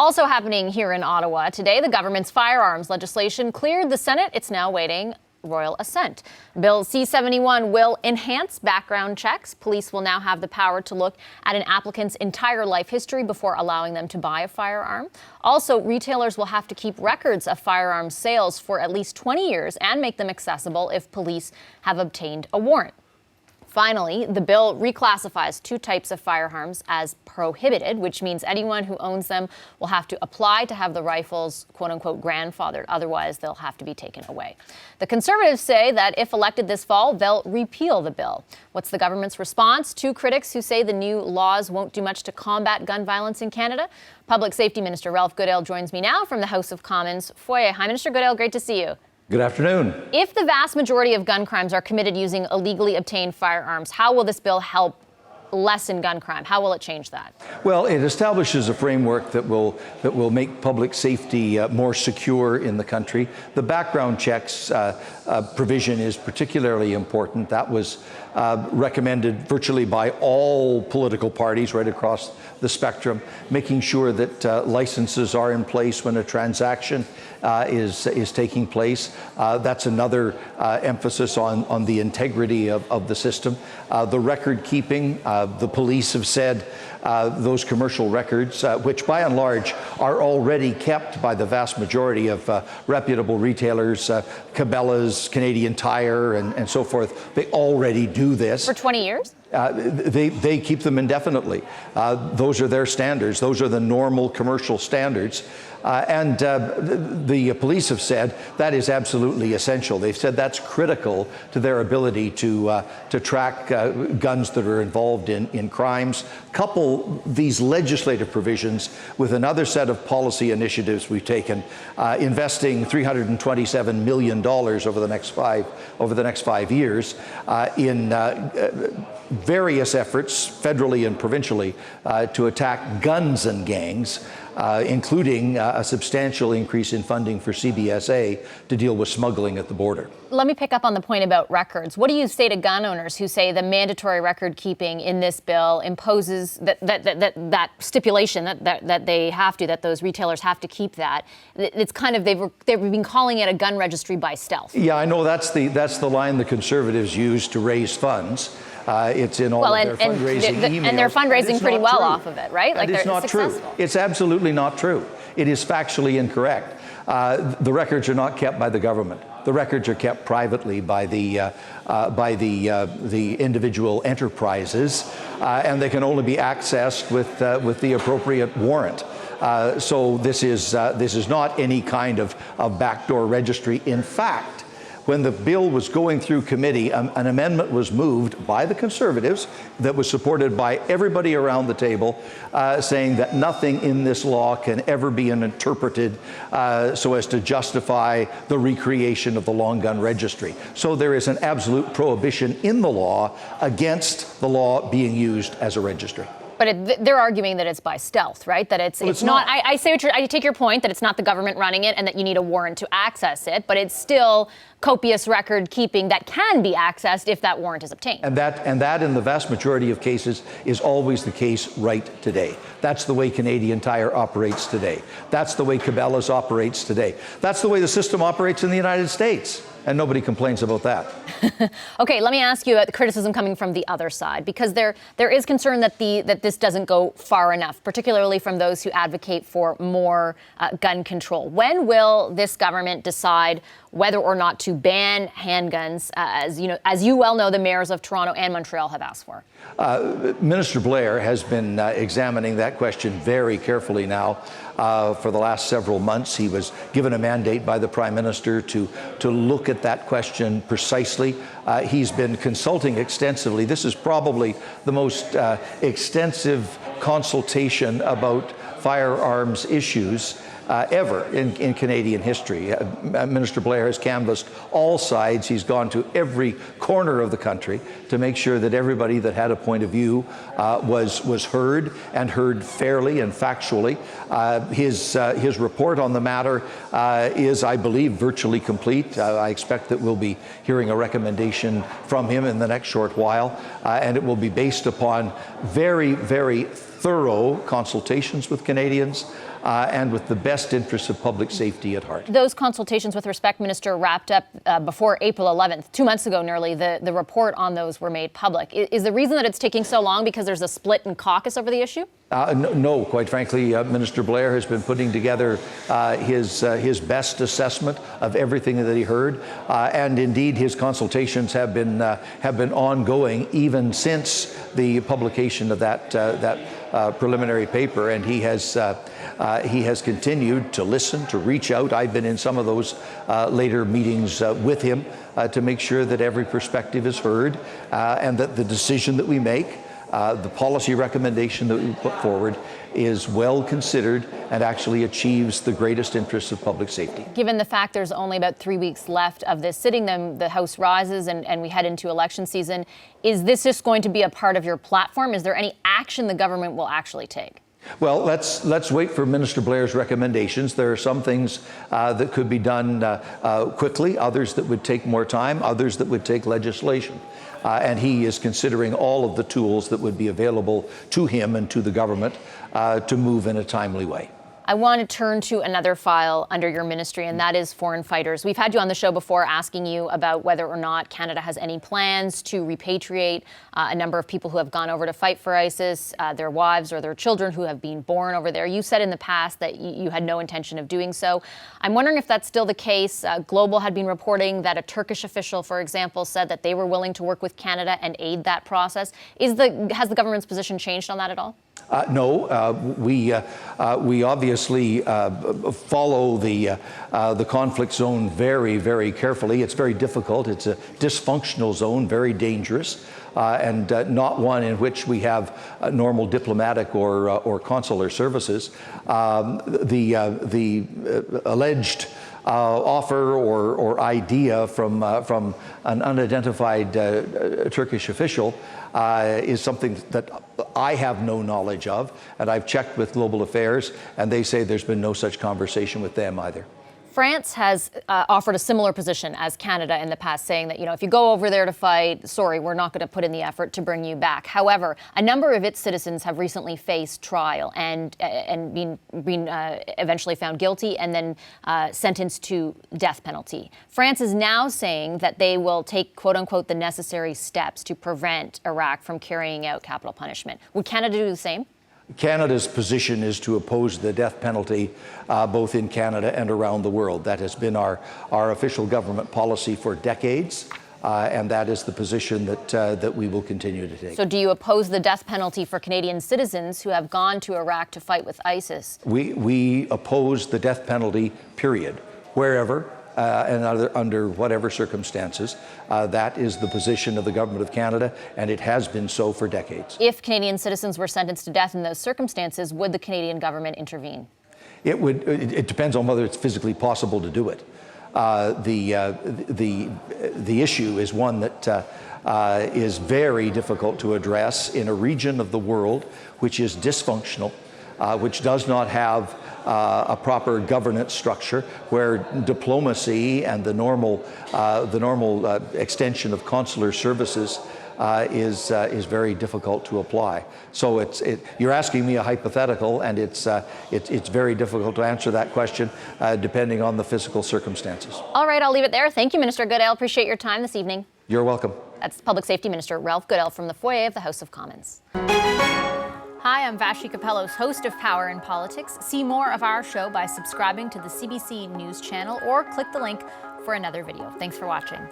Also happening here in Ottawa today, the government's firearms legislation cleared the Senate. It's now waiting royal assent. Bill C-71 will enhance background checks. Police will now have the power to look at an applicant's entire life history before allowing them to buy a firearm. Also, retailers will have to keep records of firearms sales for at least 20 years and make them accessible if police have obtained a warrant. Finally, the bill reclassifies two types of firearms as prohibited, which means anyone who owns them will have to apply to have the rifles, quote unquote, grandfathered. Otherwise, they'll have to be taken away. The Conservatives say that if elected this fall, they'll repeal the bill. What's the government's response to critics who say the new laws won't do much to combat gun violence in Canada? Public Safety Minister Ralph Goodale joins me now from the House of Commons foyer. Hi, Minister Goodale. Great to see you. Good afternoon. If the vast majority of gun crimes are committed using illegally obtained firearms, how will this bill help lessen gun crime? How will it change that? Well, it establishes a framework that will make public safety more secure in the country. The background checks provision is particularly important. That was recommended virtually by all political parties right across the spectrum, making sure that licenses are in place when a transaction is taking place. That's another emphasis on the integrity of the system. The record keeping, the police have said those commercial records, which by and large are already kept by the vast majority of reputable retailers, Cabela's, Canadian Tire, and so forth, they already do this. For 20 years? They keep them indefinitely. Those are their standards. Those are the normal commercial standards. And the police have said that is absolutely essential. They've said that's critical to their ability to track guns that are involved in crimes. Couple these legislative provisions with another set of policy initiatives we've taken, investing $327 million over the next 5 years in various efforts, federally and provincially, to attack guns and gangs, including a substantial increase in funding for CBSA to deal with smuggling at the border. Let me pick up on the point about records. What do you say to gun owners who say the mandatory record keeping in this bill imposes that stipulation that they have to, that those retailers have to keep that? It's kind of, they've been calling it a gun registry by stealth. Yeah, I know that's the line the Conservatives use to raise funds. It's in all of their fundraising emails. And they're fundraising pretty well off of it, right? Like, it's not true. It's absolutely not true. It is factually incorrect. The records are not kept by the government. The records are kept privately by the individual enterprises, and they can only be accessed with the appropriate warrant. So this is not any kind of backdoor registry. In fact, when the bill was going through committee, an amendment was moved by the Conservatives that was supported by everybody around the table, saying that nothing in this law can ever be interpreted so as to justify the recreation of the long gun registry. So there is an absolute prohibition in the law against the law being used as a registry. But they're arguing that it's by stealth, right? That it's not. I take your point that it's not the government running it and that you need a warrant to access it, but it's still copious record keeping that can be accessed if that warrant is obtained. And that in the vast majority of cases is always the case right today. That's the way Canadian Tire operates today. That's the way Cabela's operates today. That's the way the system operates in the United States. And nobody complains about that. Okay, let me ask you about the criticism coming from the other side, because there is concern that this doesn't go far enough, particularly from those who advocate for more gun control. When will this government decide whether or not to ban handguns, as you well know, the mayors of Toronto and Montreal have asked for? Minister Blair has been examining that question very carefully now. For the last several months, he was given a mandate by the Prime Minister to look at that question precisely. He's been consulting extensively. This is probably the most extensive consultation about firearms issues ever in Canadian history. Minister Blair has canvassed all sides. He's gone to every corner of the country to make sure that everybody that had a point of view was heard, and heard fairly and factually. His report on the matter is, I believe, virtually complete. I expect that we'll be hearing a recommendation from him in the next short while, and it will be based upon very, very thorough consultations with Canadians, and with the best interests of public safety at heart. Those consultations with respect, Minister, wrapped up before April 11th, 2 months ago nearly. The report on those were made public. Is the reason that it's taking so long because there's a split in caucus over the issue? No, quite frankly, Minister Blair has been putting together his best assessment of everything that he heard, and indeed his consultations have been ongoing even since the publication of that preliminary paper, and he has continued to listen, to reach out. I've been in some of those later meetings with him to make sure that every perspective is heard, and that the decision that we make, the policy recommendation that we put forward, is well considered and actually achieves the greatest interests of public safety. Given the fact there's only about 3 weeks left of this sitting, then the House rises and we head into election season, is this just going to be a part of your platform? Is there any action the government will actually take? Well, let's wait for Minister Blair's recommendations. There are some things that could be done quickly, others that would take more time, others that would take legislation. And he is considering all of the tools that would be available to him and to the government to move in a timely way. I want to turn to another file under your ministry, and that is foreign fighters. We've had you on the show before asking you about whether or not Canada has any plans to repatriate a number of people who have gone over to fight for ISIS, their wives or their children who have been born over there. You said in the past that you had no intention of doing so. I'm wondering if that's still the case. Global had been reporting that a Turkish official, for example, said that they were willing to work with Canada and aid that process. Has the government's position changed on that at all? No, we obviously follow the conflict zone very, very carefully. It's very difficult. It's a dysfunctional zone, very dangerous, and not one in which we have normal diplomatic or consular services. The alleged offer or idea from an unidentified Turkish official is something that I have no knowledge of, and I've checked with Global Affairs, and they say there's been no such conversation with them either. France has offered a similar position as Canada in the past, saying that, if you go over there to fight, sorry, we're not going to put in the effort to bring you back. However, a number of its citizens have recently faced trial and been eventually found guilty and then sentenced to death penalty. France is now saying that they will take, quote unquote, the necessary steps to prevent Iraq from carrying out capital punishment. Would Canada do the same? Canada's position is to oppose the death penalty both in Canada and around the world. That has been our official government policy for decades, and that is the position that we will continue to take. So do you oppose the death penalty for Canadian citizens who have gone to Iraq to fight with ISIS? We oppose the death penalty, period, wherever and under whatever circumstances. That is the position of the Government of Canada, and it has been so for decades. If Canadian citizens were sentenced to death in those circumstances, would the Canadian government intervene? It would. It depends on whether it's physically possible to do it. The issue is one that is very difficult to address in a region of the world which is dysfunctional, which does not have a proper governance structure, where diplomacy and the normal extension of consular services is very difficult to apply. So you're asking me a hypothetical, and it's very difficult to answer that question depending on the physical circumstances. All right, I'll leave it there. Thank you, Minister Goodale. Appreciate your time this evening. You're welcome. That's Public Safety Minister Ralph Goodale from the foyer of the House of Commons. Hi, I'm Vashi Capellos, host of Power in Politics. See more of our show by subscribing to the CBC News channel or click the link for another video. Thanks for watching.